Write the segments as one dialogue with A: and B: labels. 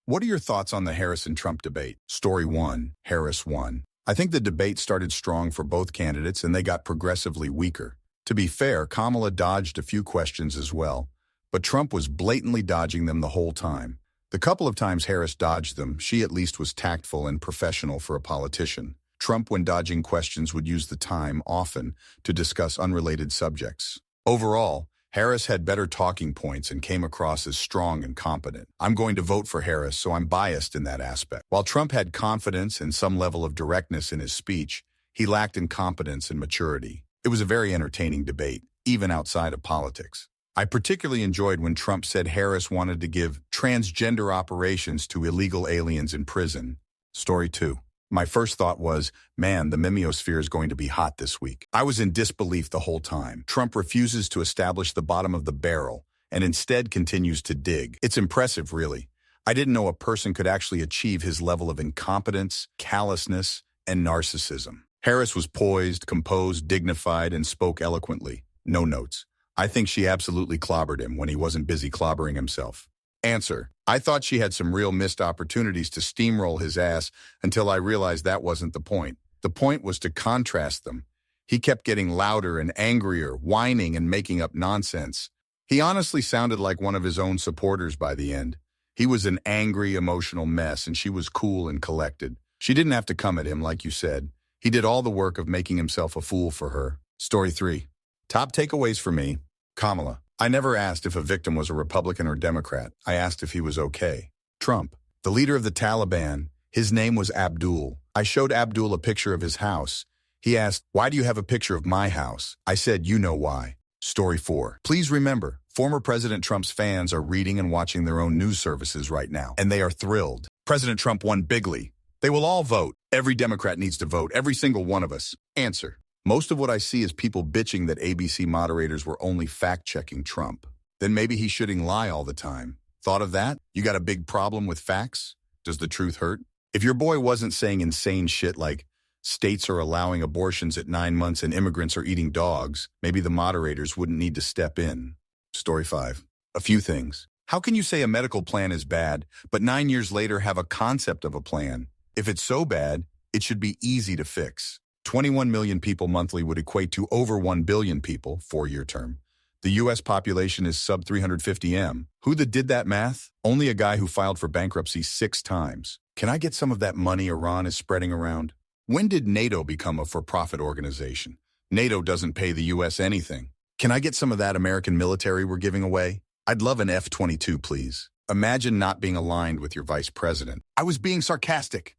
A: What are your thoughts on the Harris and Trump debate? Story 1, Harris won. I think the debate started strong for both candidates and they got progressively weaker. To be fair, Kamala dodged a few questions as well, but Trump was blatantly dodging them the whole time. The couple of times Harris dodged them, she at least was tactful and professional for a politician. Trump, when dodging questions, would use the time, often, to discuss unrelated subjects. Overall, Harris had better talking points and came across as strong and competent. I'm going to vote for Harris, so I'm biased in that aspect. While Trump had confidence and some level of directness in his speech, he lacked in competence and maturity. It was a very entertaining debate, even outside of politics. I particularly enjoyed when Trump said Harris wanted to give transgender operations to illegal aliens in prison. Story 2. My first thought was, man, the mimeosphere is going to be hot this week. I was in disbelief the whole time. Trump refuses to establish the bottom of the barrel and instead continues to dig. It's impressive, really. I didn't know a person could actually achieve his level of incompetence, callousness, and narcissism. Harris was poised, composed, dignified, and spoke eloquently. No notes. I think she absolutely clobbered him when he wasn't busy clobbering himself. Answer. I thought she had some real missed opportunities to steamroll his ass until I realized that wasn't the point. The point was to contrast them. He kept getting louder and angrier, whining and making up nonsense. He honestly sounded like one of his own supporters by the end. He was an angry, emotional mess, and she was cool and collected. She didn't have to come at him, like you said. He did all the work of making himself a fool for her. Story 3. Top takeaways for me. Kamala. I never asked if a victim was a Republican or Democrat. I asked if he was okay. Trump, the leader of the Taliban, his name was Abdul. I showed Abdul a picture of his house. He asked, "Why do you have a picture of my house?" I said, "You know why." Story 4. Please remember, former President Trump's fans are reading and watching their own news services right now, and they are thrilled. President Trump won bigly. They will all vote. Every Democrat needs to vote, every single one of us. Answer. Most of what I see is people bitching that ABC moderators were only fact-checking Trump. Then maybe he shouldn't lie all the time. Thought of that? You got a big problem with facts? Does the truth hurt? If your boy wasn't saying insane shit like, states are allowing abortions at 9 months and immigrants are eating dogs, maybe the moderators wouldn't need to step in. Story 5. A few things. How can you say a medical plan is bad, but 9 years later have a concept of a plan? If it's so bad, it should be easy to fix. 21 million people monthly would equate to over 1 billion people, 4-year term. The U.S. population is sub 350 M. Who did that math? Only a guy who filed for bankruptcy 6 times. Can I get some of that money Iran is spreading around? When did NATO become a for-profit organization? NATO doesn't pay the U.S. anything. Can I get some of that American military we're giving away? I'd love an F-22, please. Imagine not being aligned with your vice president. I was being sarcastic.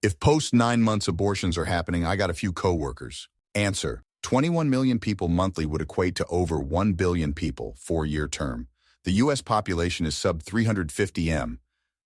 A: If post-9 months abortions are happening, I got a few co-workers. Answer. 21 million people monthly would equate to over 1 billion people, 4-year term. The U.S. population is sub 350 M.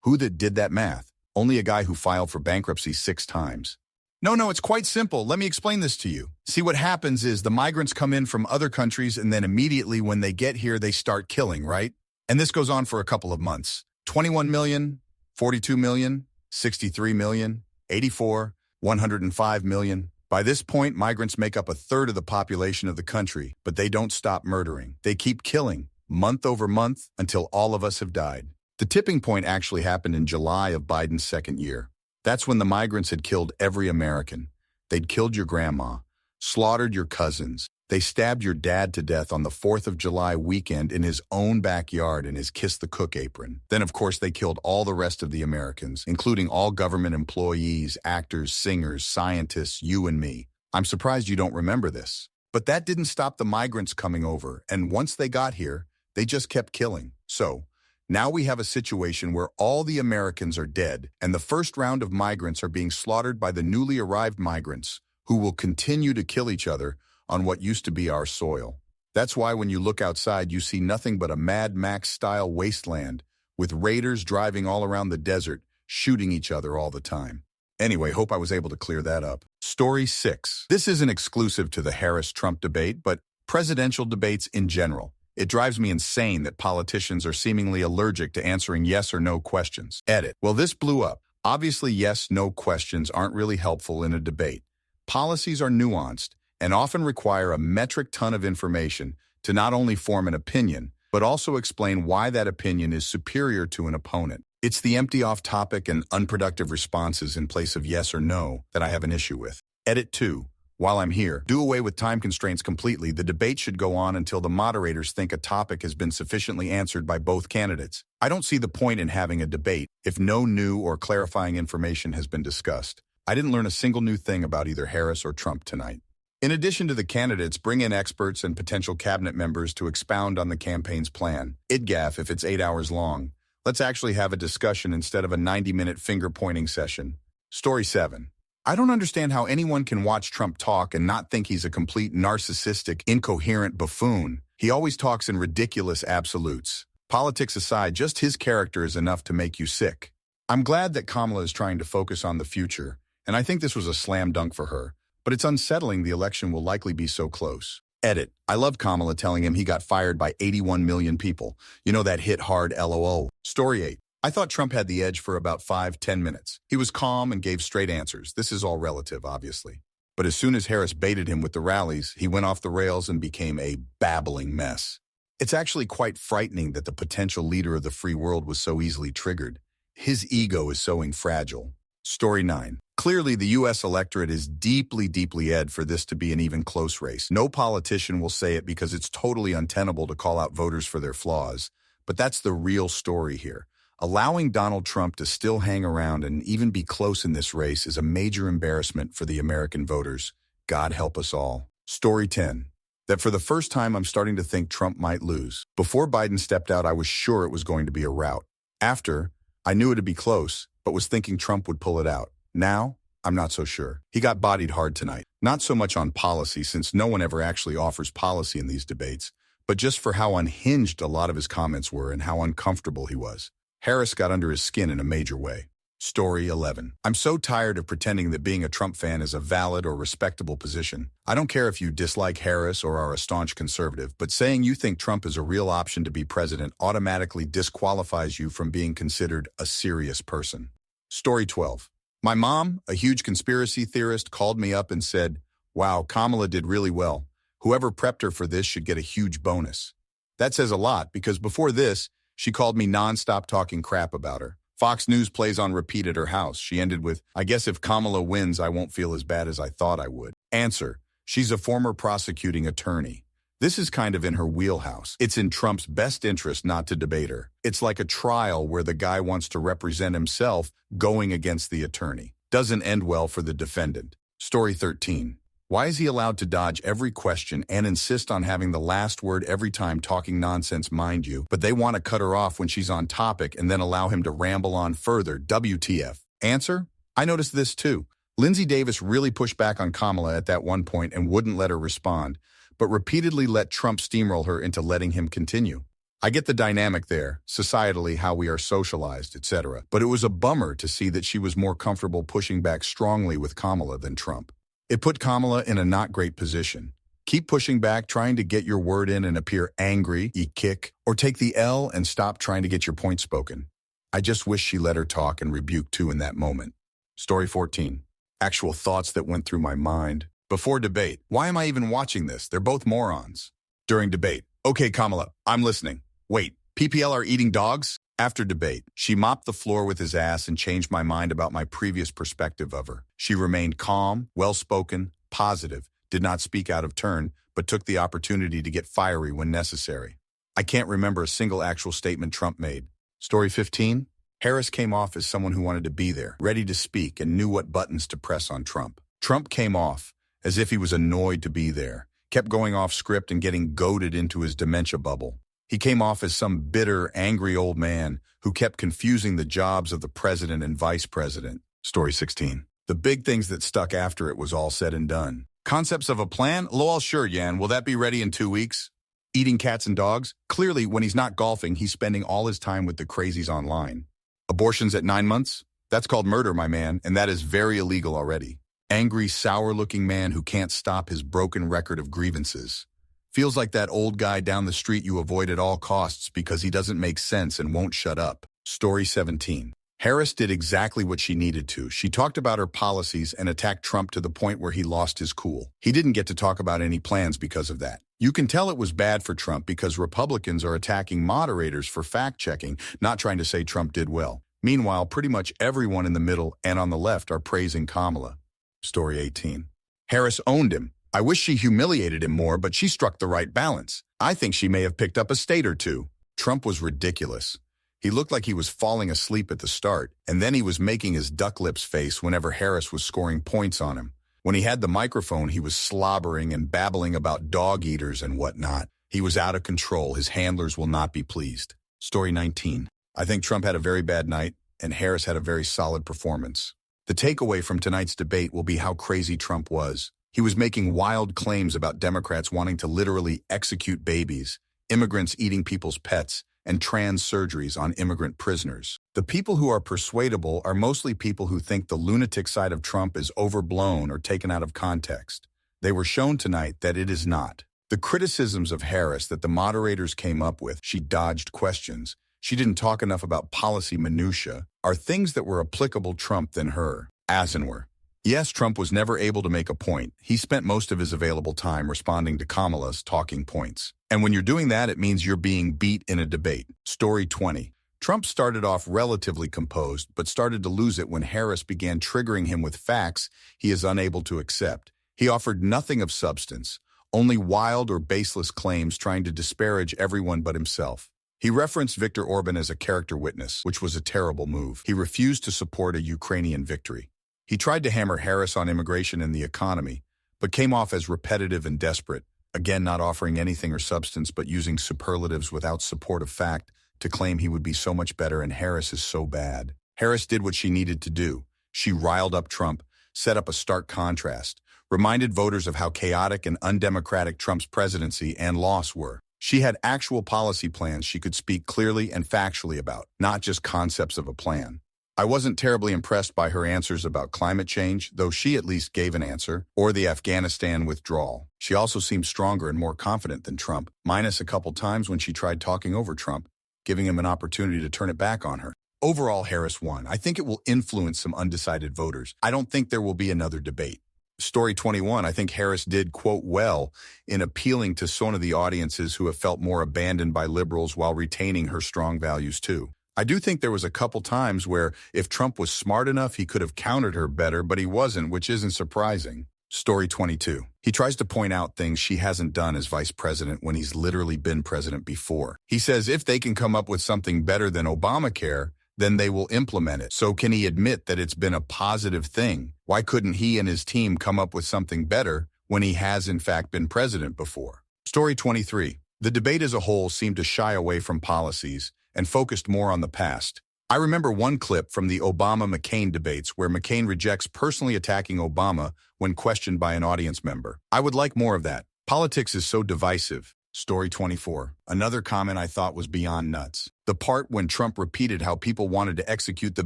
A: Who did that math? Only a guy who filed for bankruptcy 6 times. No, it's quite simple. Let me explain this to you. See, what happens is the migrants come in from other countries and then immediately when they get here, they start killing, right? And this goes on for a couple of months. 21 million, 42 million, 63 million. 84, 105 million. By this point, migrants make up a third of the population of the country, but they don't stop murdering. They keep killing, month over month, until all of us have died. The tipping point actually happened in July of Biden's 2nd year. That's when the migrants had killed every American. They'd killed your grandma, slaughtered your cousins. They stabbed your dad to death on the 4th of July weekend in his own backyard in his Kiss the Cook apron. Then, of course, they killed all the rest of the Americans, including all government employees, actors, singers, scientists, you and me. I'm surprised you don't remember this. But that didn't stop the migrants coming over, and once they got here, they just kept killing. So, now we have a situation where all the Americans are dead, and the first round of migrants are being slaughtered by the newly arrived migrants, who will continue to kill each other on what used to be our soil. That's why when you look outside, you see nothing but a Mad Max-style wasteland, with raiders driving all around the desert, shooting each other all the time. Anyway, hope I was able to clear that up. Story 6. This isn't exclusive to the Harris-Trump debate, but presidential debates in general. It drives me insane that politicians are seemingly allergic to answering yes or no questions. Edit. Well, this blew up. Obviously, yes/no questions aren't really helpful in a debate. Policies are nuanced and often require a metric ton of information to not only form an opinion, but also explain why that opinion is superior to an opponent. It's the empty off-topic and unproductive responses in place of yes or no that I have an issue with. Edit 2. While I'm here, do away with time constraints completely. The debate should go on until the moderators think a topic has been sufficiently answered by both candidates. I don't see the point in having a debate if no new or clarifying information has been discussed. I didn't learn a single new thing about either Harris or Trump tonight. In addition to the candidates, bring in experts and potential cabinet members to expound on the campaign's plan. IDGAF if it's 8 hours long. Let's actually have a discussion instead of a 90-minute finger-pointing session. Story 7. I don't understand how anyone can watch Trump talk and not think he's a complete narcissistic, incoherent buffoon. He always talks in ridiculous absolutes. Politics aside, just his character is enough to make you sick. I'm glad that Kamala is trying to focus on the future, and I think this was a slam dunk for her, but it's unsettling the election will likely be so close. Edit. I love Kamala telling him he got fired by 81 million people. You know that hit hard LOL. Story 8. I thought Trump had the edge for about 5-10 minutes. He was calm and gave straight answers. This is all relative, obviously. But as soon as Harris baited him with the rallies, he went off the rails and became a babbling mess. It's actually quite frightening that the potential leader of the free world was so easily triggered. His ego is so fragile. Story 9. Clearly, the U.S. electorate is deeply, deeply ed for this to be an even close race. No politician will say it because it's totally untenable to call out voters for their flaws. But that's the real story here. Allowing Donald Trump to still hang around and even be close in this race is a major embarrassment for the American voters. God help us all. Story 10. That for the first time, I'm starting to think Trump might lose. Before Biden stepped out, I was sure it was going to be a rout. After, I knew it'd be close, but was thinking Trump would pull it out. Now, I'm not so sure. He got bodied hard tonight. Not so much on policy, since no one ever actually offers policy in these debates, but just for how unhinged a lot of his comments were and how uncomfortable he was. Harris got under his skin in a major way. Story 11. I'm so tired of pretending that being a Trump fan is a valid or respectable position. I don't care if you dislike Harris or are a staunch conservative, but saying you think Trump is a real option to be president automatically disqualifies you from being considered a serious person. Story 12. My mom, a huge conspiracy theorist, called me up and said, "Wow, Kamala did really well. Whoever prepped her for this should get a huge bonus." That says a lot because before this, she called me nonstop talking crap about her. Fox News plays on repeat at her house. She ended with, "I guess if Kamala wins, I won't feel as bad as I thought I would." Answer. She's a former prosecuting attorney. This is kind of in her wheelhouse. It's in Trump's best interest not to debate her. It's like a trial where the guy wants to represent himself going against the attorney. Doesn't end well for the defendant. Story 13. Why is he allowed to dodge every question and insist on having the last word every time talking nonsense, mind you, but they want to cut her off when she's on topic and then allow him to ramble on further? WTF? Answer? I noticed this too. Lindsey Davis really pushed back on Kamala at that one point and wouldn't let her respond, but repeatedly let Trump steamroll her into letting him continue. I get the dynamic there, societally, how we are socialized, etc. But it was a bummer to see that she was more comfortable pushing back strongly with Kamala than Trump. It put Kamala in a not great position. Keep pushing back, trying to get your word in and appear angry, you kick, or take the L and stop trying to get your point spoken. I just wish she let her talk and rebuke too in that moment. Story 14. Actual thoughts that went through my mind. Before debate, why am I even watching this? They're both morons. During debate, okay, Kamala, I'm listening. Wait, PPL are eating dogs? After debate, she mopped the floor with his ass and changed my mind about my previous perspective of her. She remained calm, well-spoken, positive, did not speak out of turn, but took the opportunity to get fiery when necessary. I can't remember a single actual statement Trump made. Story 15. Harris came off as someone who wanted to be there, ready to speak, and knew what buttons to press on Trump. Trump came off as if he was annoyed to be there, kept going off script and getting goaded into his dementia bubble. He came off as some bitter, angry old man who kept confusing the jobs of the president and vice president. Story 16. The big things that stuck after it was all said and done. Concepts of a plan? Lol, sure, Yan. Will that be ready in 2 weeks? Eating cats and dogs? Clearly, when he's not golfing, he's spending all his time with the crazies online. Abortions at 9 months? That's called murder, my man, and that is very illegal already. Angry, sour-looking man who can't stop his broken record of grievances. Feels like that old guy down the street you avoid at all costs because he doesn't make sense and won't shut up. Story 17. Harris did exactly what she needed to. She talked about her policies and attacked Trump to the point where he lost his cool. He didn't get to talk about any plans because of that. You can tell it was bad for Trump because Republicans are attacking moderators for fact-checking, not trying to say Trump did well. Meanwhile, pretty much everyone in the middle and on the left are praising Kamala. Story 18. Harris owned him. I wish she humiliated him more, but she struck the right balance. I think she may have picked up a state or two. Trump was ridiculous. He looked like he was falling asleep at the start, and then he was making his duck lips face whenever Harris was scoring points on him. When he had the microphone, he was slobbering and babbling about dog eaters and whatnot. He was out of control. His handlers will not be pleased. Story 19. I think Trump had a very bad night, and Harris had a very solid performance. The takeaway from tonight's debate will be how crazy Trump was. He was making wild claims about Democrats wanting to literally execute babies, immigrants eating people's pets, and trans surgeries on immigrant prisoners. The people who are persuadable are mostly people who think the lunatic side of Trump is overblown or taken out of context. They were shown tonight that it is not. The criticisms of Harris that the moderators came up with, she dodged questions, she didn't talk enough about policy minutia, are things that were applicable Trump than her, as in were. Yes, Trump was never able to make a point. He spent most of his available time responding to Kamala's talking points. And when you're doing that, it means you're being beat in a debate. Story 20. Trump started off relatively composed, but started to lose it when Harris began triggering him with facts he is unable to accept. He offered nothing of substance, only wild or baseless claims trying to disparage everyone but himself. He referenced Viktor Orban as a character witness, which was a terrible move. He refused to support a Ukrainian victory. He tried to hammer Harris on immigration and the economy, but came off as repetitive and desperate, again not offering anything or substance but using superlatives without support of fact to claim he would be so much better and Harris is so bad. Harris did what she needed to do. She riled up Trump, set up a stark contrast, reminded voters of how chaotic and undemocratic Trump's presidency and loss were. She had actual policy plans she could speak clearly and factually about, not just concepts of a plan. I wasn't terribly impressed by her answers about climate change, though she at least gave an answer, or the Afghanistan withdrawal. She also seemed stronger and more confident than Trump, minus a couple times when she tried talking over Trump, giving him an opportunity to turn it back on her. Overall, Harris won. I think it will influence some undecided voters. I don't think there will be another debate. Story 21, I think Harris did, quote, well in appealing to some of the audiences who have felt more abandoned by liberals while retaining her strong values too. I do think there was a couple times where if Trump was smart enough, he could have countered her better, but he wasn't, which isn't surprising. Story 22. He tries to point out things she hasn't done as vice president when he's literally been president before. He says if they can come up with something better than Obamacare, then they will implement it. So can he admit that it's been a positive thing? Why couldn't he and his team come up with something better when he has in fact been president before? Story 23. The debate as a whole seemed to shy away from policies and focused more on the past. I remember one clip from the Obama-McCain debates where McCain rejects personally attacking Obama when questioned by an audience member. I would like more of that. Politics is so divisive. Story 24. Another comment I thought was beyond nuts. The part when Trump repeated how people wanted to execute the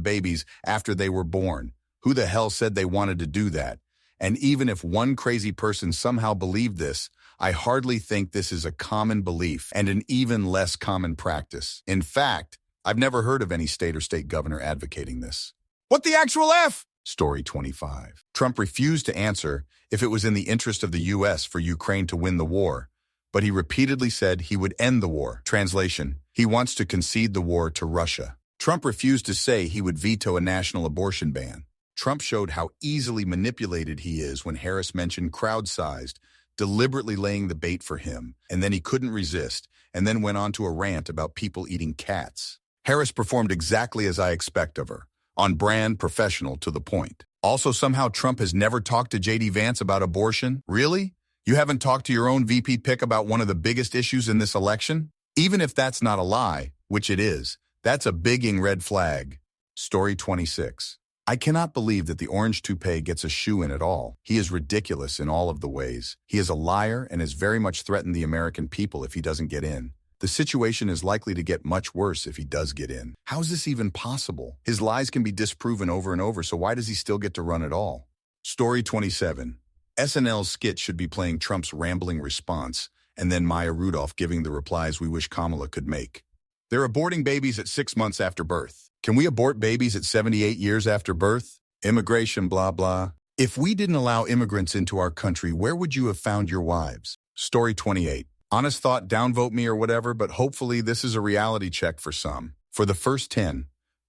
A: babies after they were born. Who the hell said they wanted to do that? And even if one crazy person somehow believed this, I hardly think this is a common belief and an even less common practice. In fact, I've never heard of any state or state governor advocating this. What the actual F? Story 25. Trump refused to answer if it was in the interest of the U.S. for Ukraine to win the war, but he repeatedly said he would end the war. Translation, he wants to concede the war to Russia. Trump refused to say he would veto a national abortion ban. Trump showed how easily manipulated he is when Harris mentioned crowd-sized, deliberately laying the bait for him, and then he couldn't resist, and then went on to a rant about people eating cats. Harris performed exactly as I expect of her, on brand, professional, to the point. Also, somehow Trump has never talked to J.D. Vance about abortion? Really? You haven't talked to your own VP pick about one of the biggest issues in this election? Even if that's not a lie, which it is, that's a bigging red flag. Story 26. I cannot believe that the orange toupee gets a shoe in at all. He is ridiculous in all of the ways. He is a liar and has very much threatened the American people if he doesn't get in. The situation is likely to get much worse if he does get in. How is this even possible? His lies can be disproven over and over, so why does he still get to run at all? Story 27. SNL's skit should be playing Trump's rambling response, and then Maya Rudolph giving the replies we wish Kamala could make. They're aborting babies at 6 months after birth. Can we abort babies at 78 years after birth? Immigration, blah, blah. If we didn't allow immigrants into our country, where would you have found your wives? Story 28. Honest thought, downvote me or whatever, but hopefully this is a reality check for some. For the first 10,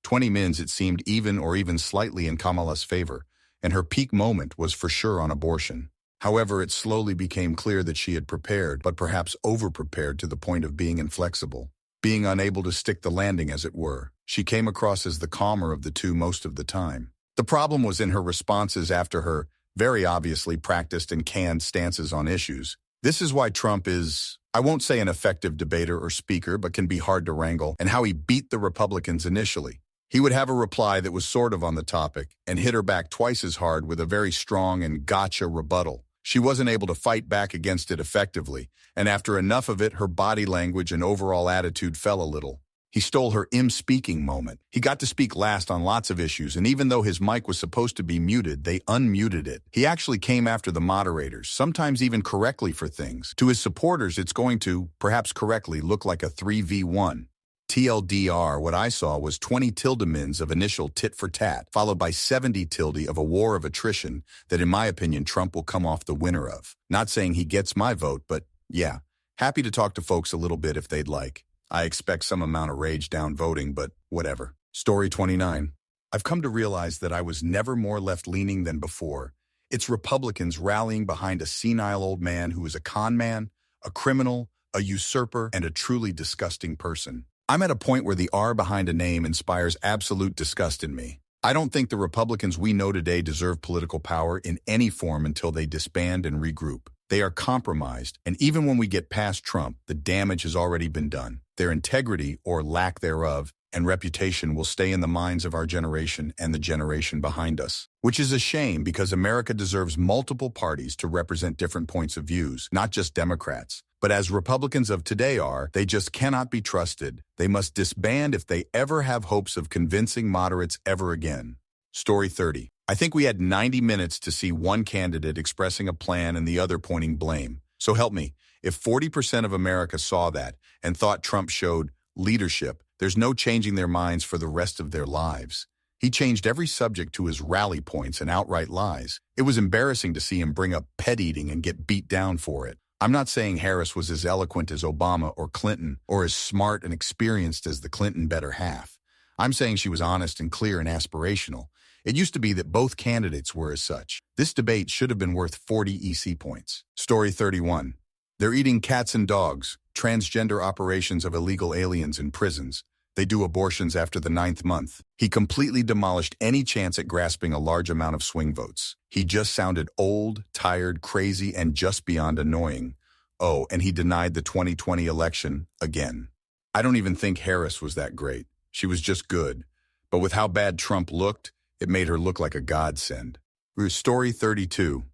A: 20 mins it seemed even or even slightly in Kamala's favor, and her peak moment was for sure on abortion. However, it slowly became clear that she had prepared, but perhaps over-prepared to the point of being inflexible. Being unable to stick the landing, as it were, she came across as the calmer of the two most of the time. The problem was in her responses after her very obviously practiced and canned stances on issues. This is why Trump is, I won't say an effective debater or speaker, but can be hard to wrangle, and how he beat the Republicans initially. He would have a reply that was sort of on the topic and hit her back twice as hard with a very strong and gotcha rebuttal. She wasn't able to fight back against it effectively, and after enough of it, her body language and overall attitude fell a little. He stole her speaking moment. He got to speak last on lots of issues, and even though his mic was supposed to be muted, they unmuted it. He actually came after the moderators, sometimes even correctly for things. To his supporters, it's going to, perhaps correctly, look like a 3v1. TLDR, what I saw was 20 tildemins of initial tit-for-tat, followed by 70 tilde of a war of attrition that, in my opinion, Trump will come off the winner of. Not saying he gets my vote, but yeah, happy to talk to folks a little bit if they'd like. I expect some amount of rage down voting, but whatever. Story 29. I've come to realize that I was never more left-leaning than before. It's Republicans rallying behind a senile old man who is a con man, a criminal, a usurper, and a truly disgusting person. I'm at a point where the R behind a name inspires absolute disgust in me. I don't think the Republicans we know today deserve political power in any form until they disband and regroup. They are compromised, and even when we get past Trump, the damage has already been done. Their integrity, or lack thereof, and reputation will stay in the minds of our generation and the generation behind us. Which is a shame because America deserves multiple parties to represent different points of views, not just Democrats. But as Republicans of today are, they just cannot be trusted. They must disband if they ever have hopes of convincing moderates ever again. Story 30. I think we had 90 minutes to see one candidate expressing a plan and the other pointing blame. So help me, if 40% of America saw that and thought Trump showed leadership, there's no changing their minds for the rest of their lives. He changed every subject to his rally points and outright lies. It was embarrassing to see him bring up pet eating and get beat down for it. I'm not saying Harris was as eloquent as Obama or Clinton, or as smart and experienced as the Clinton better half. I'm saying she was honest and clear and aspirational. It used to be that both candidates were as such. This debate should have been worth 40 EC points. Story 31. They're eating cats and dogs, transgender operations of illegal aliens in prisons. They do abortions after the 9th month. He completely demolished any chance at grasping a large amount of swing votes. He just sounded old, tired, crazy, and just beyond annoying. Oh, and he denied the 2020 election again. I don't even think Harris was that great. She was just good. But with how bad Trump looked, it made her look like a godsend. Story 32.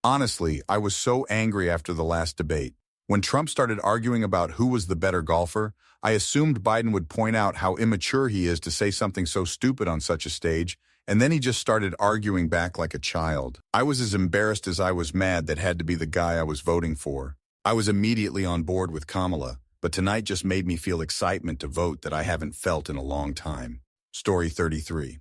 A: Honestly, I was so angry after the last debate. When Trump started arguing about who was the better golfer, I assumed Biden would point out how immature he is to say something so stupid on such a stage, and then he just started arguing back like a child. I was as embarrassed as I was mad that had to be the guy I was voting for. I was immediately on board with Kamala, but tonight just made me feel excitement to vote that I haven't felt in a long time. Story 33.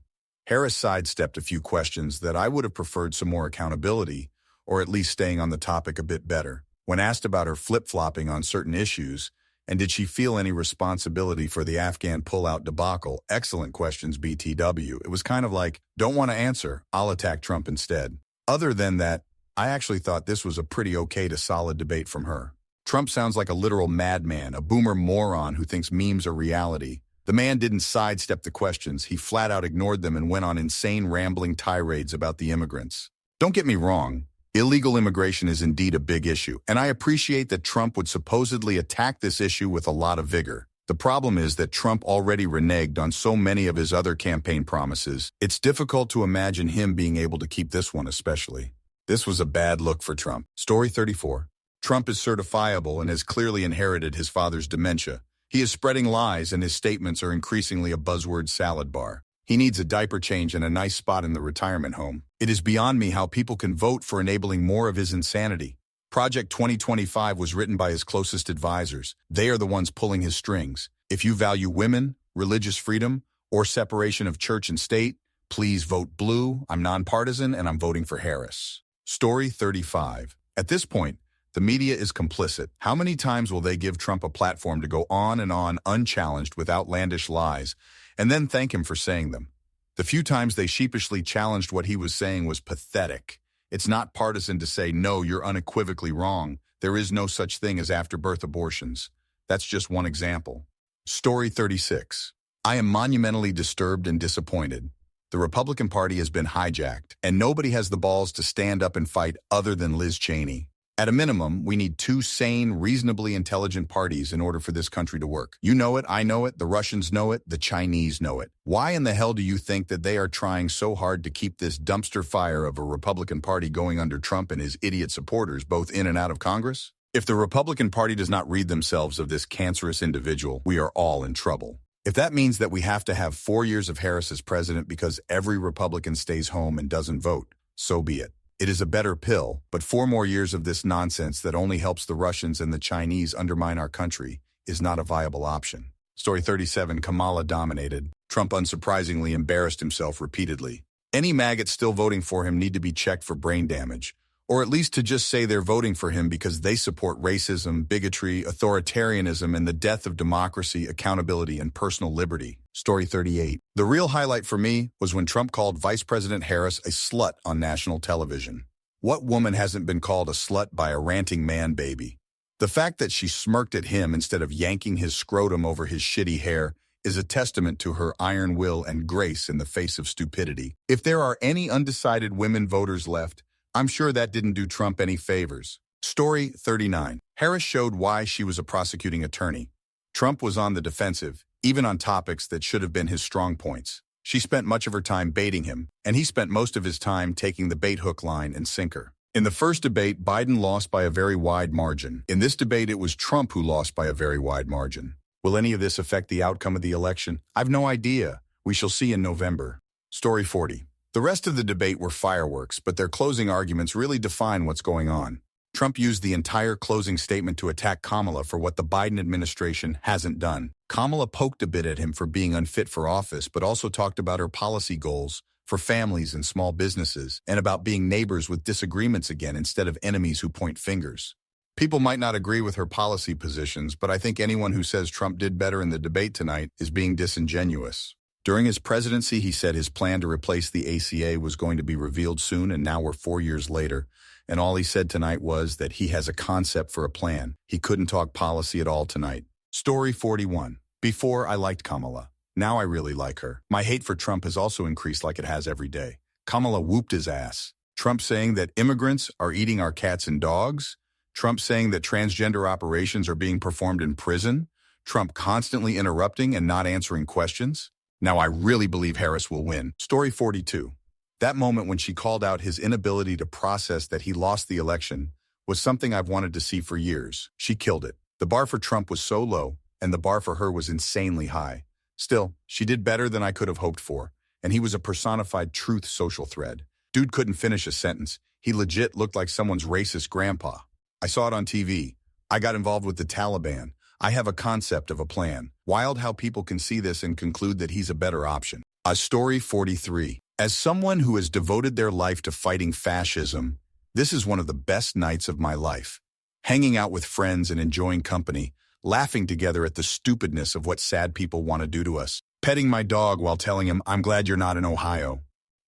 A: Harris sidestepped a few questions that I would have preferred some more accountability, or at least staying on the topic a bit better. When asked about her flip-flopping on certain issues, and did she feel any responsibility for the Afghan pullout debacle, excellent questions BTW, it was kind of like, don't want to answer, I'll attack Trump instead. Other than that, I actually thought this was a pretty okay to solid debate from her. Trump sounds like a literal madman, a boomer moron who thinks memes are reality. The man didn't sidestep the questions, he flat out ignored them and went on insane rambling tirades about the immigrants. Don't get me wrong, illegal immigration is indeed a big issue, and I appreciate that Trump would supposedly attack this issue with a lot of vigor. The problem is that Trump already reneged on so many of his other campaign promises, it's difficult to imagine him being able to keep this one especially. This was a bad look for Trump. Story 34. Trump is certifiable and has clearly inherited his father's dementia. He is spreading lies and his statements are increasingly a buzzword salad bar. He needs a diaper change and a nice spot in the retirement home. It is beyond me how people can vote for enabling more of his insanity. Project 2025 was written by his closest advisors. They are the ones pulling his strings. If you value women, religious freedom, or separation of church and state, please vote blue. I'm nonpartisan and I'm voting for Harris. Story 35. At this point, the media is complicit. How many times will they give Trump a platform to go on and on unchallenged with outlandish lies and then thank him for saying them. The few times they sheepishly challenged what he was saying was pathetic. It's not partisan to say, no, you're unequivocally wrong. There is no such thing as after-birth abortions. That's just one example. Story 36. I am monumentally disturbed and disappointed. The Republican Party has been hijacked, and nobody has the balls to stand up and fight other than Liz Cheney. At a minimum, we need two sane, reasonably intelligent parties in order for this country to work. You know it, I know it, the Russians know it, the Chinese know it. Why in the hell do you think that they are trying so hard to keep this dumpster fire of a Republican Party going under Trump and his idiot supporters both in and out of Congress? If the Republican Party does not rid themselves of this cancerous individual, we are all in trouble. If that means that we have to have 4 years of Harris as president because every Republican stays home and doesn't vote, so be it. It is a better pill, but 4 more years of this nonsense that only helps the Russians and the Chinese undermine our country is not a viable option. Story 37, Kamala dominated. Trump unsurprisingly embarrassed himself repeatedly. Any maggots still voting for him need to be checked for brain damage, or at least to just say they're voting for him because they support racism, bigotry, authoritarianism, and the death of democracy, accountability, and personal liberty. Story 38. The real highlight for me was when Trump called Vice President Harris a slut on national television. What woman hasn't been called a slut by a ranting man baby? The fact that she smirked at him instead of yanking his scrotum over his shitty hair is a testament to her iron will and grace in the face of stupidity. If there are any undecided women voters left, I'm sure that didn't do Trump any favors. Story 39. Harris showed why she was a prosecuting attorney. Trump was on the defensive, even on topics that should have been his strong points. She spent much of her time baiting him, and he spent most of his time taking the bait hook, line, and sinker. In the first debate, Biden lost by a very wide margin. In this debate, it was Trump who lost by a very wide margin. Will any of this affect the outcome of the election? I've no idea. We shall see in November. Story 40. The rest of the debate were fireworks, but their closing arguments really define what's going on. Trump used the entire closing statement to attack Kamala for what the Biden administration hasn't done. Kamala poked a bit at him for being unfit for office, but also talked about her policy goals for families and small businesses, and about being neighbors with disagreements again instead of enemies who point fingers. People might not agree with her policy positions, but I think anyone who says Trump did better in the debate tonight is being disingenuous. During his presidency, he said his plan to replace the ACA was going to be revealed soon, and now we're 4 years later, and all he said tonight was that he has a concept for a plan. He couldn't talk policy at all tonight. Story 41. Before, I liked Kamala. Now I really like her. My hate for Trump has also increased like it has every day. Kamala whooped his ass. Trump saying that immigrants are eating our cats and dogs. Trump saying that transgender operations are being performed in prison. Trump constantly interrupting and not answering questions. Now I really believe Harris will win. Story 42. That moment when she called out his inability to process that he lost the election was something I've wanted to see for years. She killed it. The bar for Trump was so low, and the bar for her was insanely high. Still, she did better than I could have hoped for, and he was a personified truth social thread. Dude couldn't finish a sentence. He legit looked like someone's racist grandpa. I saw it on TV. I got involved with the Taliban. I have a concept of a plan. Wild how people can see this and conclude that he's a better option. Story 43. As someone who has devoted their life to fighting fascism, this is one of the best nights of my life. Hanging out with friends and enjoying company, laughing together at the stupidness of what sad people want to do to us, petting my dog while telling him, I'm glad you're not in Ohio,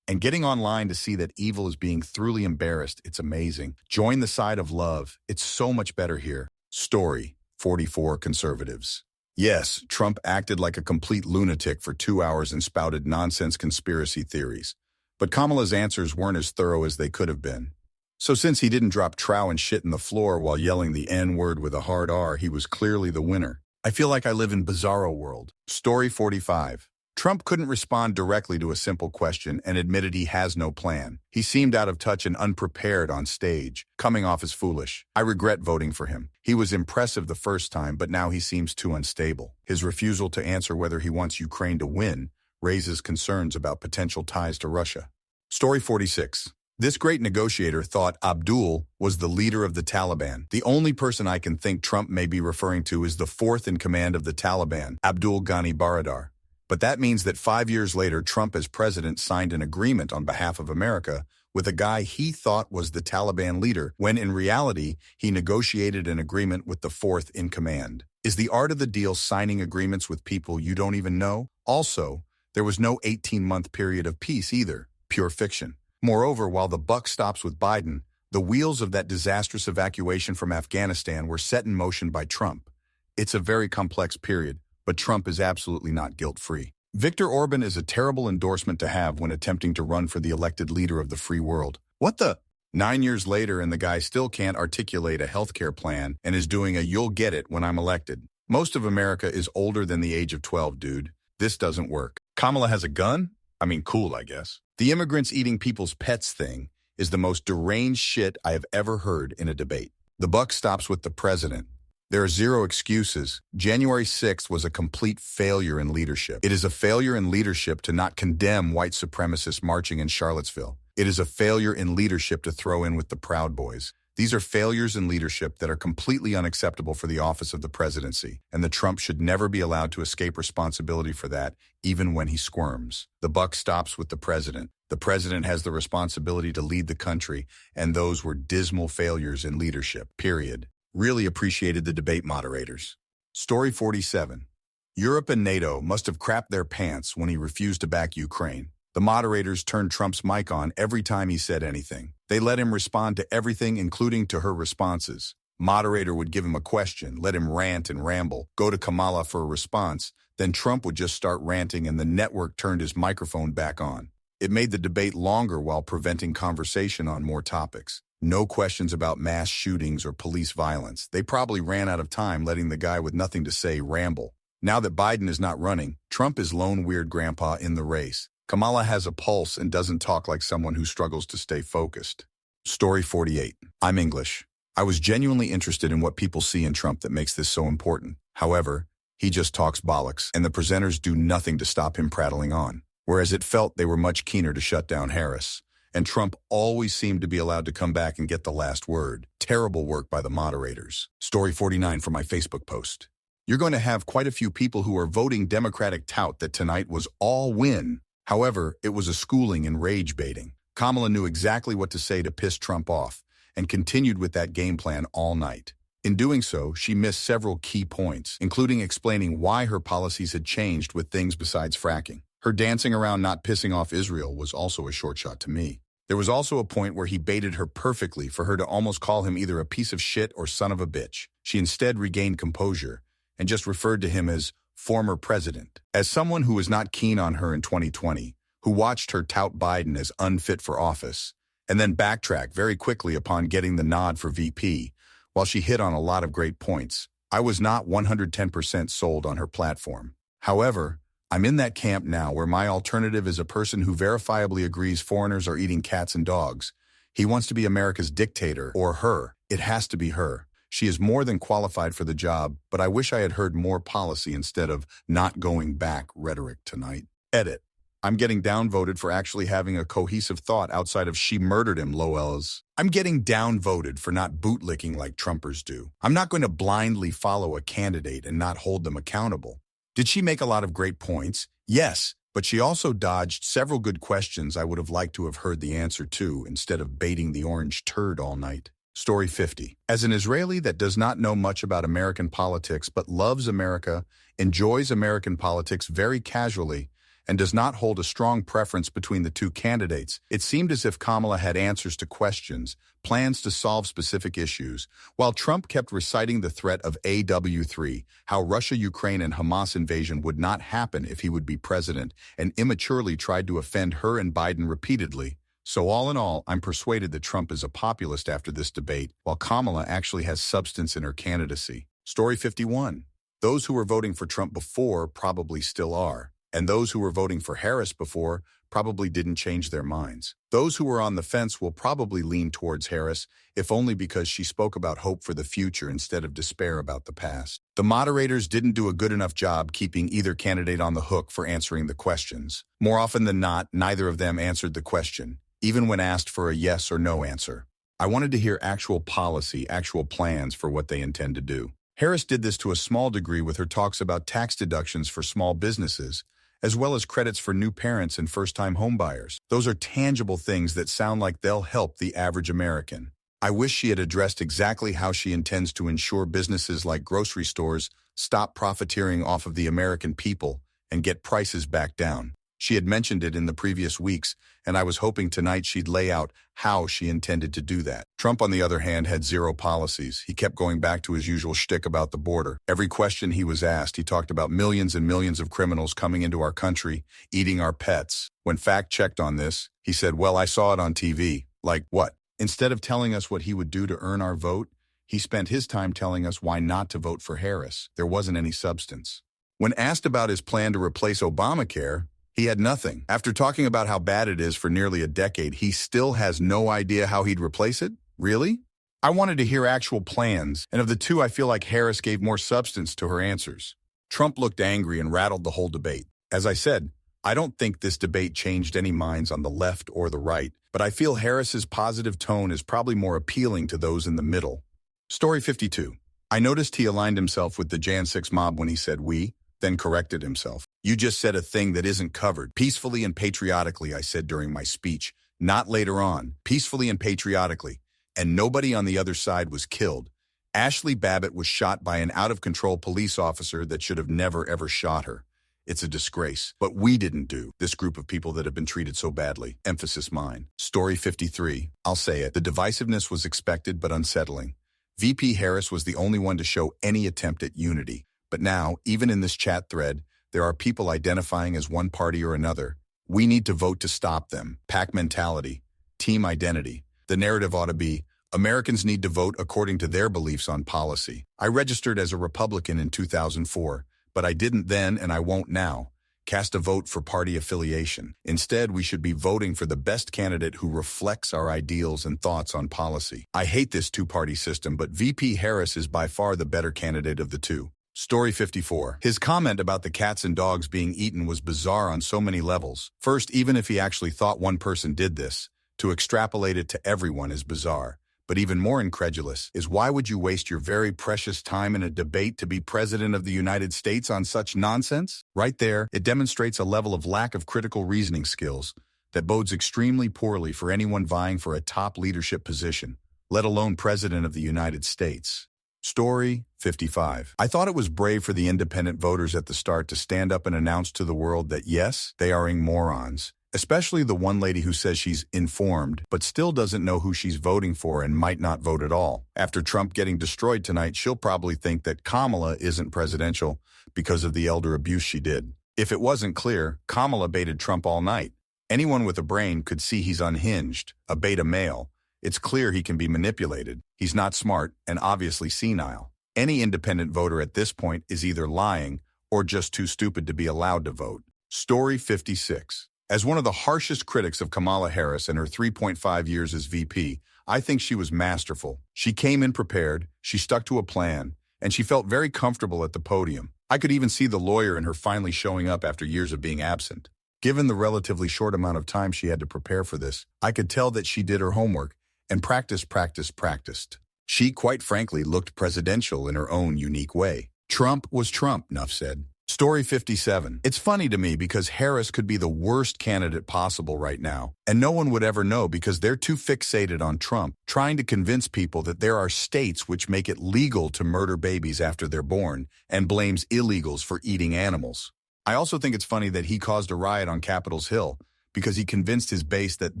A: and getting online to see that evil is being thoroughly embarrassed. It's amazing. Join the side of love. It's so much better here. Story 44. Conservatives. Yes, Trump acted like a complete lunatic for 2 hours and spouted nonsense conspiracy theories. But Kamala's answers weren't as thorough as they could have been. So since he didn't drop trow and shit in the floor while yelling the N-word with a hard R, he was clearly the winner. I feel like I live in bizarro world. Story 45. Trump couldn't respond directly to a simple question and admitted he has no plan. He seemed out of touch and unprepared on stage, coming off as foolish. I regret voting for him. He was impressive the first time, but now he seems too unstable. His refusal to answer whether he wants Ukraine to win raises concerns about potential ties to Russia. Story 46. This great negotiator thought Abdul was the leader of the Taliban. The only person I can think Trump may be referring to is the fourth in command of the Taliban, Abdul Ghani Baradar. But that means that 5 years later, Trump as president signed an agreement on behalf of America with a guy he thought was the Taliban leader, when in reality, he negotiated an agreement with the fourth in command. Is the art of the deal signing agreements with people you don't even know? Also, there was no 18-month period of peace either, pure fiction. Moreover, while the buck stops with Biden, the wheels of that disastrous evacuation from Afghanistan were set in motion by Trump. It's a very complex period, but Trump is absolutely not guilt-free. Viktor Orban is a terrible endorsement to have when attempting to run for the elected leader of the free world. What the? 9 years later and the guy still can't articulate a healthcare plan and is doing a "you'll get it when I'm elected." Most of America is older than the age of 12, dude. This doesn't work. Kamala has a gun? I mean, cool, I guess. The immigrants eating people's pets thing is the most deranged shit I have ever heard in a debate. The buck stops with the president. There are zero excuses. January 6th was a complete failure in leadership. It is a failure in leadership to not condemn white supremacists marching in Charlottesville. It is a failure in leadership to throw in with the Proud Boys. These are failures in leadership that are completely unacceptable for the office of the presidency, and the Trump should never be allowed to escape responsibility for that, even when he squirms. The buck stops with the president. The president has the responsibility to lead the country, and those were dismal failures in leadership, period. Really appreciated the debate moderators. Story 47. Europe and NATO must have crapped their pants when he refused to back Ukraine. The moderators turned Trump's mic on every time he said anything. They let him respond to everything, including to her responses. Moderator would give him a question, let him rant and ramble, go to Kamala for a response, then Trump would just start ranting and the network turned his microphone back on. It made the debate longer while preventing conversation on more topics. No questions about mass shootings or police violence. They probably ran out of time letting the guy with nothing to say ramble. Now that Biden is not running, Trump is lone weird grandpa in the race. Kamala has a pulse and doesn't talk like someone who struggles to stay focused. Story 48. I'm English. I was genuinely interested in what people see in Trump that makes this so important. However, he just talks bollocks, and the presenters do nothing to stop him prattling on. Whereas it felt they were much keener to shut down Harris. And Trump always seemed to be allowed to come back and get the last word. Terrible work by the moderators. Story 49 from my Facebook post. You're going to have quite a few people who are voting Democratic tout that tonight was all win. However, it was a schooling in rage baiting. Kamala knew exactly what to say to piss Trump off and continued with that game plan all night. In doing so, she missed several key points, including explaining why her policies had changed with things besides fracking. Her dancing around not pissing off Israel was also a short shot to me. There was also a point where he baited her perfectly for her to almost call him either a piece of shit or son of a bitch. She instead regained composure and just referred to him as former president. As someone who was not keen on her in 2020, who watched her tout Biden as unfit for office, and then backtrack very quickly upon getting the nod for VP, while she hit on a lot of great points, I was not 110% sold on her platform. However, I'm in that camp now where my alternative is a person who verifiably agrees foreigners are eating cats and dogs. He wants to be America's dictator, or her. It has to be her. She is more than qualified for the job, but I wish I had heard more policy instead of not going back rhetoric tonight. Edit. I'm getting downvoted for actually having a cohesive thought outside of she murdered him, lowells. I'm getting downvoted for not bootlicking like Trumpers do. I'm not going to blindly follow a candidate and not hold them accountable. Did she make a lot of great points? Yes, but she also dodged several good questions I would have liked to have heard the answer to instead of baiting the orange turd all night. Story 50. As an Israeli that does not know much about American politics but loves America, enjoys American politics very casually, and does not hold a strong preference between the two candidates, it seemed as if Kamala had answers to questions, plans to solve specific issues, while Trump kept reciting the threat of AW3, how Russia, Ukraine, and Hamas invasion would not happen if he would be president, and immaturely tried to offend her and Biden repeatedly. So all in all, I'm persuaded that Trump is a populist after this debate, while Kamala actually has substance in her candidacy. Story 51. Those who were voting for Trump before probably still are, and those who were voting for Harris before probably didn't change their minds. Those who were on the fence will probably lean towards Harris, if only because she spoke about hope for the future instead of despair about the past. The moderators didn't do a good enough job keeping either candidate on the hook for answering the questions. More often than not, neither of them answered the question, even when asked for a yes or no answer. I wanted to hear actual policy, actual plans for what they intend to do. Harris did this to a small degree with her talks about tax deductions for small businesses, as well as credits for new parents and first-time homebuyers. Those are tangible things that sound like they'll help the average American. I wish she had addressed exactly how she intends to ensure businesses like grocery stores stop profiteering off of the American people and get prices back down. She had mentioned it in the previous weeks, and I was hoping tonight she'd lay out how she intended to do that. Trump, on the other hand, had zero policies. He kept going back to his usual shtick about the border. Every question he was asked, he talked about millions and millions of criminals coming into our country, eating our pets. When fact-checked on this, he said, well, I saw it on TV. Like what? Instead of telling us what he would do to earn our vote, he spent his time telling us why not to vote for Harris. There wasn't any substance. When asked about his plan to replace Obamacare, he had nothing. After talking about how bad it is for nearly a decade, he still has no idea how he'd replace it? Really? I wanted to hear actual plans, and of the two, I feel like Harris gave more substance to her answers. Trump looked angry and rattled the whole debate. As I said, I don't think this debate changed any minds on the left or the right, but I feel Harris's positive tone is probably more appealing to those in the middle. Story 52. I noticed he aligned himself with the Jan 6 mob when he said we, then corrected himself. You just said a thing that isn't covered. Peacefully and patriotically, I said during my speech, not later on. Peacefully and patriotically. And nobody on the other side was killed. Ashley Babbitt was shot by an out-of-control police officer that should have never, ever shot her. It's a disgrace. But we didn't do. This group of people that have been treated so badly. Emphasis mine. Story 53. I'll say it. The divisiveness was expected but unsettling. VP Harris was the only one to show any attempt at unity. But now, even in this chat thread, there are people identifying as one party or another. We need to vote to stop them. Pack mentality. Team identity. The narrative ought to be, Americans need to vote according to their beliefs on policy. I registered as a Republican in 2004, but I didn't then and I won't now. Cast a vote for party affiliation. Instead, we should be voting for the best candidate who reflects our ideals and thoughts on policy. I hate this two-party system, but VP Harris is by far the better candidate of the two. Story 54. His comment about the cats and dogs being eaten was bizarre on so many levels. First, even if he actually thought one person did this, to extrapolate it to everyone is bizarre. But even more incredulous is why would you waste your very precious time in a debate to be president of the United States on such nonsense? Right there, it demonstrates a level of lack of critical reasoning skills that bodes extremely poorly for anyone vying for a top leadership position, let alone president of the United States. Story 55. I thought it was brave for the independent voters at the start to stand up and announce to the world that yes, they are morons, especially the one lady who says she's informed but still doesn't know who she's voting for and might not vote at all. After Trump getting destroyed tonight, she'll probably think that Kamala isn't presidential because of the elder abuse she did. If it wasn't clear, Kamala baited Trump all night. Anyone with a brain could see he's unhinged, a beta male. It's clear he can be manipulated. He's not smart and obviously senile. Any independent voter at this point is either lying or just too stupid to be allowed to vote. Story 56. As one of the harshest critics of Kamala Harris and her 3.5 years as VP, I think she was masterful. She came in prepared, she stuck to a plan, and she felt very comfortable at the podium. I could even see the lawyer in her finally showing up after years of being absent. Given the relatively short amount of time she had to prepare for this, I could tell that she did her homework and practiced. She, quite frankly, looked presidential in her own unique way. Trump was Trump, Nuff said. Story 57. It's funny to me because Harris could be the worst candidate possible right now, and no one would ever know because they're too fixated on Trump, trying to convince people that there are states which make it legal to murder babies after they're born and blames illegals for eating animals. I also think it's funny that he caused a riot on Capitol's Hill because he convinced his base that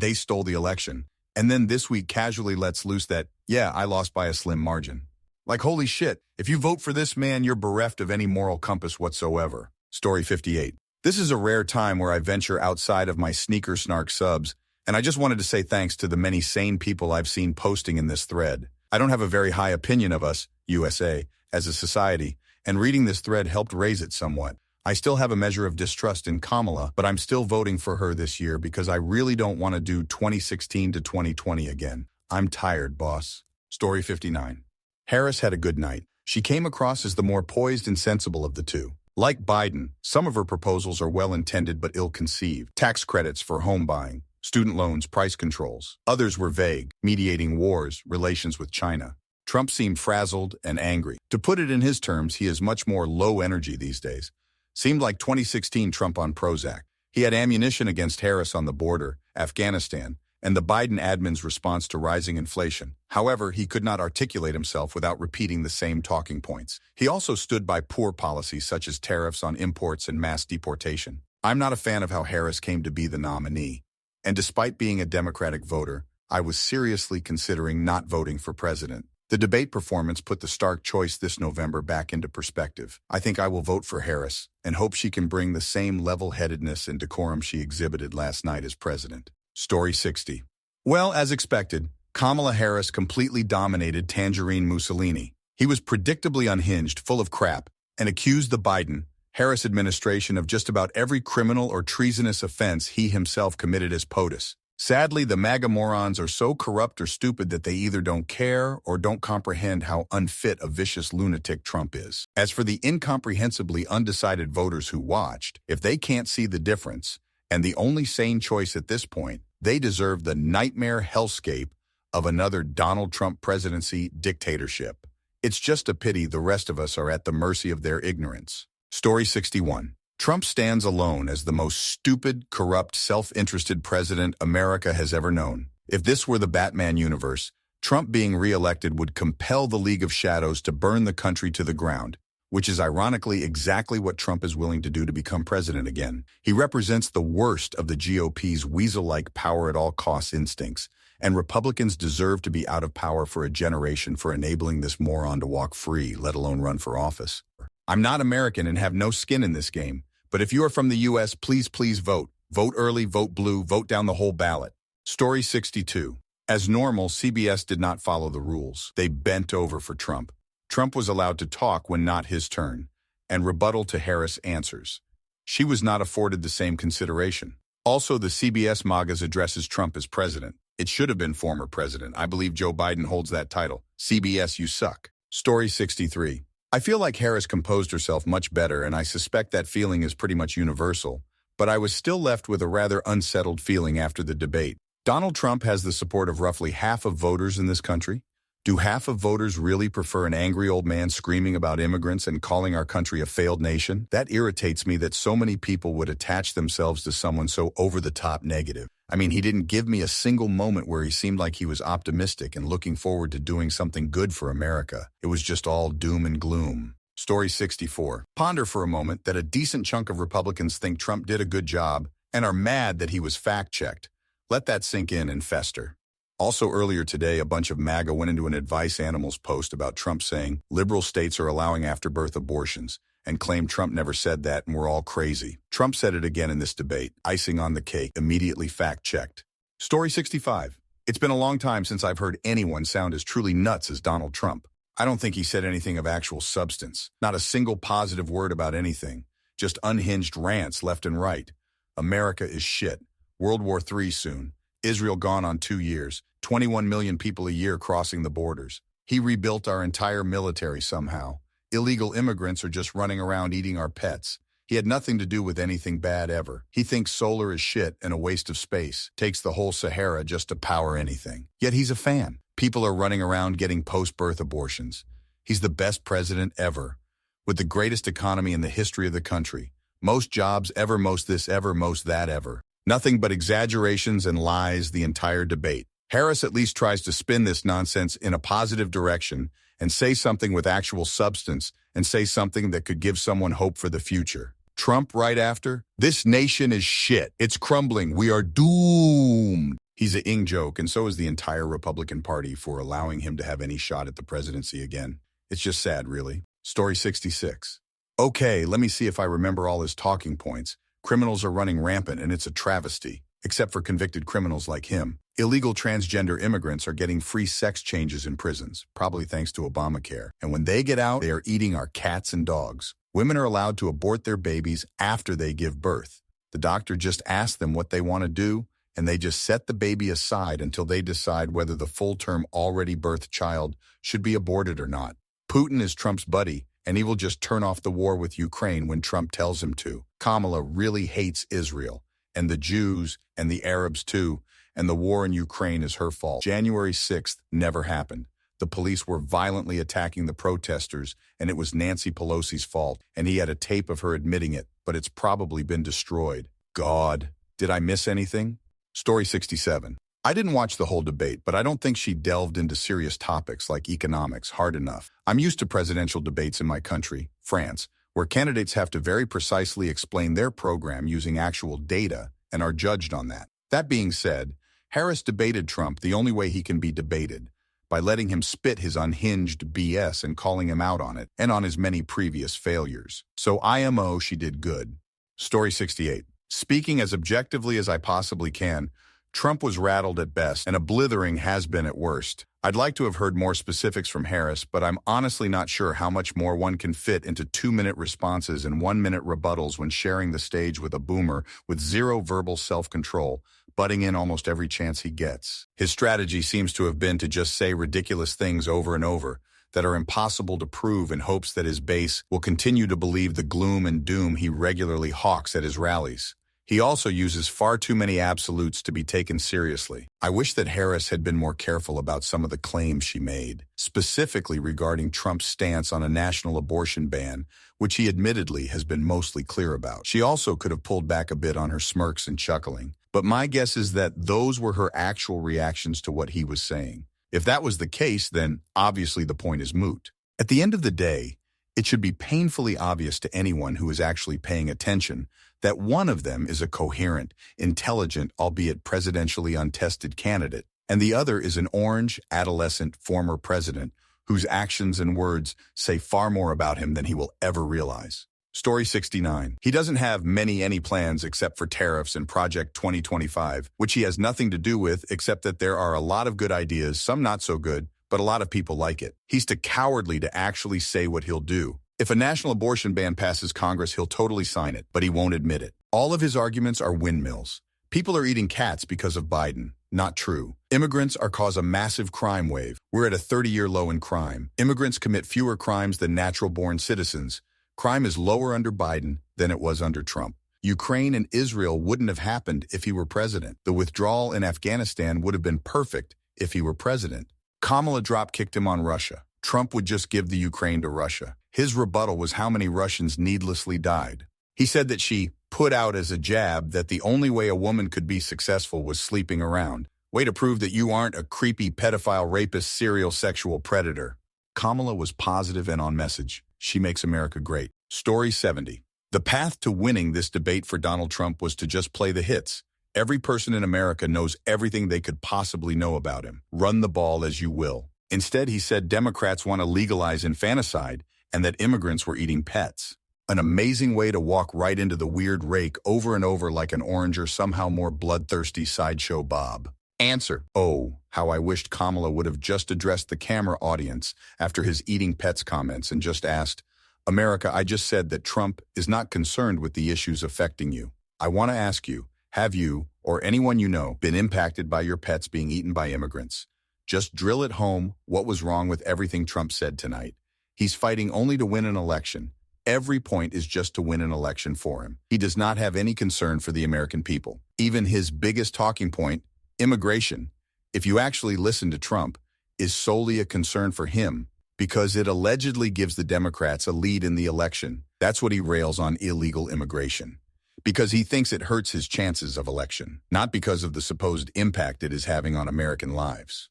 A: they stole the election, and then this week casually lets loose that, yeah, I lost by a slim margin. Like, holy shit, if you vote for this man, you're bereft of any moral compass whatsoever. Story 58. This is a rare time where I venture outside of my sneaker snark subs, and I just wanted to say thanks to the many sane people I've seen posting in this thread. I don't have a very high opinion of us, USA, as a society, and reading this thread helped raise it somewhat. I still have a measure of distrust in Kamala, but I'm still voting for her this year because I really don't want to do 2016 to 2020 again. I'm tired, boss. Story 59. Harris had a good night. She came across as the more poised and sensible of the two. Like Biden, some of her proposals are well-intended but ill-conceived. Tax credits for home buying, student loans, price controls. Others were vague, mediating wars, relations with China. Trump seemed frazzled and angry. To put it in his terms, he is much more low energy these days. Seemed like 2016 Trump on Prozac. He had ammunition against Harris on the border, Afghanistan, and the Biden admin's response to rising inflation. However, he could not articulate himself without repeating the same talking points. He also stood by poor policies such as tariffs on imports and mass deportation. I'm not a fan of how Harris came to be the nominee. And despite being a Democratic voter, I was seriously considering not voting for president. The debate performance put the stark choice this November back into perspective. I think I will vote for Harris and hope she can bring the same level-headedness and decorum she exhibited last night as president. Story 60. Well, as expected, Kamala Harris completely dominated Tangerine Mussolini. He was predictably unhinged, full of crap, and accused the Biden-Harris administration of just about every criminal or treasonous offense he himself committed as POTUS. Sadly, the MAGA morons are so corrupt or stupid that they either don't care or don't comprehend how unfit a vicious lunatic Trump is. As for the incomprehensibly undecided voters who watched, if they can't see the difference, and the only sane choice at this point, they deserve the nightmare hellscape of another Donald Trump presidency dictatorship. It's just a pity the rest of us are at the mercy of their ignorance. Story 61. Trump stands alone as the most stupid, corrupt, self-interested president America has ever known. If this were the Batman universe, Trump being re-elected would compel the League of Shadows to burn the country to the ground, which is ironically exactly what Trump is willing to do to become president again. He represents the worst of the GOP's weasel-like power-at-all-costs instincts, and Republicans deserve to be out of power for a generation for enabling this moron to walk free, let alone run for office. I'm not American and have no skin in this game, but if you are from the U.S., please vote. Vote early, vote blue, vote down the whole ballot. Story 62. As normal, CBS did not follow the rules. They bent over for Trump. Trump was allowed to talk when not his turn, and rebuttal to Harris answers. She was not afforded the same consideration. Also, the CBS MAGAs addresses Trump as president. It should have been former president. I believe Joe Biden holds that title. CBS, you suck. Story 63. I feel like Harris composed herself much better, and I suspect that feeling is pretty much universal, but I was still left with a rather unsettled feeling after the debate. Donald Trump has the support of roughly half of voters in this country. Do half of voters really prefer an angry old man screaming about immigrants and calling our country a failed nation? That irritates me that so many people would attach themselves to someone so over-the-top negative. I mean, he didn't give me a single moment where he seemed like he was optimistic and looking forward to doing something good for America. It was just all doom and gloom. Story 64. Ponder for a moment that a decent chunk of Republicans think Trump did a good job and are mad that he was fact-checked. Let that sink in and fester. Also earlier today, a bunch of MAGA went into an Advice Animals post about Trump saying liberal states are allowing after-birth abortions and claimed Trump never said that and we're all crazy. Trump said it again in this debate. Icing on the cake, immediately fact-checked. Story 65. It's been a long time since I've heard anyone sound as truly nuts as Donald Trump. I don't think he said anything of actual substance. Not a single positive word about anything. Just unhinged rants left and right. America is shit. World War III soon. Israel gone on 2 years. 21 million people a year crossing the borders. He rebuilt our entire military somehow. Illegal immigrants are just running around eating our pets. He had nothing to do with anything bad ever. He thinks solar is shit and a waste of space. Takes the whole Sahara just to power anything. Yet he's a fan. People are running around getting post-birth abortions. He's the best president ever. With the greatest economy in the history of the country. Most jobs ever, most this ever, most that ever. Nothing but exaggerations and lies the entire debate. Harris at least tries to spin this nonsense in a positive direction and say something with actual substance and say something that could give someone hope for the future. Trump right after, this nation is shit. It's crumbling. We are doomed. He's a in-joke, and so is the entire Republican Party for allowing him to have any shot at the presidency again. It's just sad, really. Story 66. Okay, let me see if I remember all his talking points. Criminals are running rampant, and it's a travesty. Except for convicted criminals like him. Illegal transgender immigrants are getting free sex changes in prisons, probably thanks to Obamacare. And when they get out, they are eating our cats and dogs. Women are allowed to abort their babies after they give birth. The doctor just asks them what they want to do, and they just set the baby aside until they decide whether the full-term already birthed child should be aborted or not. Putin is Trump's buddy, and he will just turn off the war with Ukraine when Trump tells him to. Kamala really hates Israel, and the Jews, and the Arabs too, and the war in Ukraine is her fault. January 6th never happened. The police were violently attacking the protesters, and it was Nancy Pelosi's fault, and he had a tape of her admitting it, but it's probably been destroyed. God, did I miss anything? Story 67. I didn't watch the whole debate, but I don't think she delved into serious topics like economics hard enough. I'm used to presidential debates in my country, France, where candidates have to very precisely explain their program using actual data and are judged on that. That being said, Harris debated Trump the only way he can be debated, by letting him spit his unhinged BS and calling him out on it and on his many previous failures. So IMO, she did good. Story 68. Speaking as objectively as I possibly can, Trump was rattled at best and a blithering has-been at worst. I'd like to have heard more specifics from Harris, but I'm honestly not sure how much more one can fit into 2-minute responses and 1-minute rebuttals when sharing the stage with a boomer with zero verbal self-control, butting in almost every chance he gets. His strategy seems to have been to just say ridiculous things over and over that are impossible to prove in hopes that his base will continue to believe the gloom and doom he regularly hawks at his rallies. He also uses far too many absolutes to be taken seriously. I wish that Harris had been more careful about some of the claims she made, specifically regarding Trump's stance on a national abortion ban, which he admittedly has been mostly clear about. She also could have pulled back a bit on her smirks and chuckling, but my guess is that those were her actual reactions to what he was saying. If that was the case, then obviously the point is moot. At the end of the day, it should be painfully obvious to anyone who is actually paying attention that one of them is a coherent, intelligent, albeit presidentially untested candidate, and the other is an orange, adolescent former president whose actions and words say far more about him than he will ever realize. Story 69. He doesn't have any plans except for tariffs and Project 2025, which he has nothing to do with except that there are a lot of good ideas, some not so good, but a lot of people like it. He's too cowardly to actually say what he'll do. If a national abortion ban passes Congress, he'll totally sign it, but he won't admit it. All of his arguments are windmills. People are eating cats because of Biden. Not true. Immigrants are cause a massive crime wave. We're at a 30-year low in crime. Immigrants commit fewer crimes than natural-born citizens. Crime is lower under Biden than it was under Trump. Ukraine and Israel wouldn't have happened if he were president. The withdrawal in Afghanistan would have been perfect if he were president. Kamala drop-kicked him on Russia. Trump would just give the Ukraine to Russia. His rebuttal was how many Russians needlessly died. He said that she put out as a jab that the only way a woman could be successful was sleeping around. Way to prove that you aren't a creepy pedophile, rapist, serial sexual predator. Kamala was positive and on message. She makes America great. Story 70. The path to winning this debate for Donald Trump was to just play the hits. Every person in America knows everything they could possibly know about him. Run the ball as you will. Instead, he said Democrats want to legalize infanticide and that immigrants were eating pets. An amazing way to walk right into the weird rake over and over like an orange or somehow more bloodthirsty sideshow Bob. Answer. Oh, how I wished Kamala would have just addressed the camera audience after his eating pets comments and just asked, America, I just said that Trump is not concerned with the issues affecting you. I want to ask you, have you, or anyone you know, been impacted by your pets being eaten by immigrants? Just drill it home what was wrong with everything Trump said tonight. He's fighting only to win an election. Every point is just to win an election for him. He does not have any concern for the American people. Even his biggest talking point, immigration, if you actually listen to Trump, is solely a concern for him because it allegedly gives the Democrats a lead in the election. That's what he rails on illegal immigration. Because he thinks it hurts his chances of election, not because of the supposed impact it is having on American lives.